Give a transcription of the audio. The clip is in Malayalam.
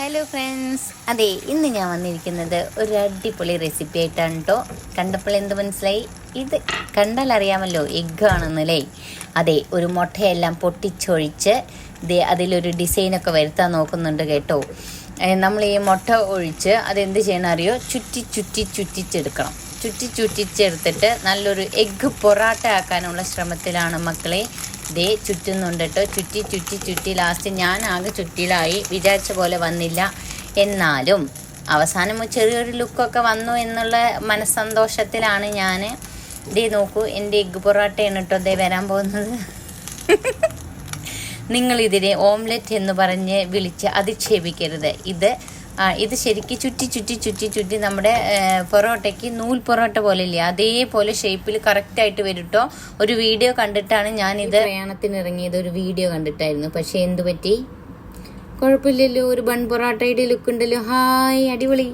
ഹലോ ഫ്രണ്ട്സ്, അതെ ഇന്ന് ഞാൻ വന്നിരിക്കുന്നത് ഒരു അടിപൊളി റെസിപ്പി ആയിട്ടാണ് കേട്ടോ. കണ്ടപ്പോൾ എന്ത് മനസ്സിലായി? ഇത് കണ്ടാൽ അറിയാമല്ലോ, എഗ്ഗ് ആണെന്നല്ലേ. അതെ, ഒരു മുട്ടയെല്ലാം പൊട്ടിച്ചൊഴിച്ച് അതിലൊരു ഡിസൈനൊക്കെ വരുത്താൻ നോക്കുന്നുണ്ട് കേട്ടോ. നമ്മൾ ഈ മുട്ട ഒഴിച്ച് അതെന്ത് ചെയ്യണം അറിയോ? ചുറ്റിച്ചെടുക്കണം. ചുറ്റിച്ചെടുത്തിട്ട് നല്ലൊരു എഗ്ഗ് പൊറാട്ട ആക്കാനുള്ള ശ്രമത്തിലാണ് മക്കളെ. ദേ ചുറ്റുന്നുണ്ട് കേട്ടോ. ചുറ്റി ലാസ്റ്റ് ഞാൻ ആകെ ചുറ്റിലായി. വിചാരിച്ച പോലെ വന്നില്ല, എന്നാലും അവസാനം ചെറിയൊരു ലുക്കൊക്കെ വന്നു എന്നുള്ള മനസ്സന്തോഷത്തിലാണ് ഞാൻ. ദേ നോക്കൂ, എൻ്റെ എഗ്ഗ് പൊറോട്ടയാണ് കേട്ടോ ദേ വരാൻ പോകുന്നത്. നിങ്ങളിതിനെ ഓംലെറ്റ് എന്ന് പറഞ്ഞ് വിളിച്ച് അധിക്ഷേപിക്കരുത്. ഇത് ശരിക്കും ചുറ്റി നമ്മുടെ പൊറോട്ടയ്ക്ക് നൂൽ പൊറോട്ട പോലെ ഇല്ലേ, അതേപോലെ ഷേപ്പിൽ കറക്റ്റായിട്ട് വരും കേട്ടോ. ഒരു വീഡിയോ കണ്ടിട്ടാണ് ഞാനിത് പ്രയാണത്തിന് ഇറങ്ങിയത്. ഒരു വീഡിയോ കണ്ടിട്ടായിരുന്നു. പക്ഷെ എന്തു പറ്റി? കുഴപ്പമില്ലല്ലോ, ഒരു ബൺ പൊറോട്ടയുടെ ലുക്ക് ഉണ്ടല്ലോ. ഹായ്, അടിപൊളി.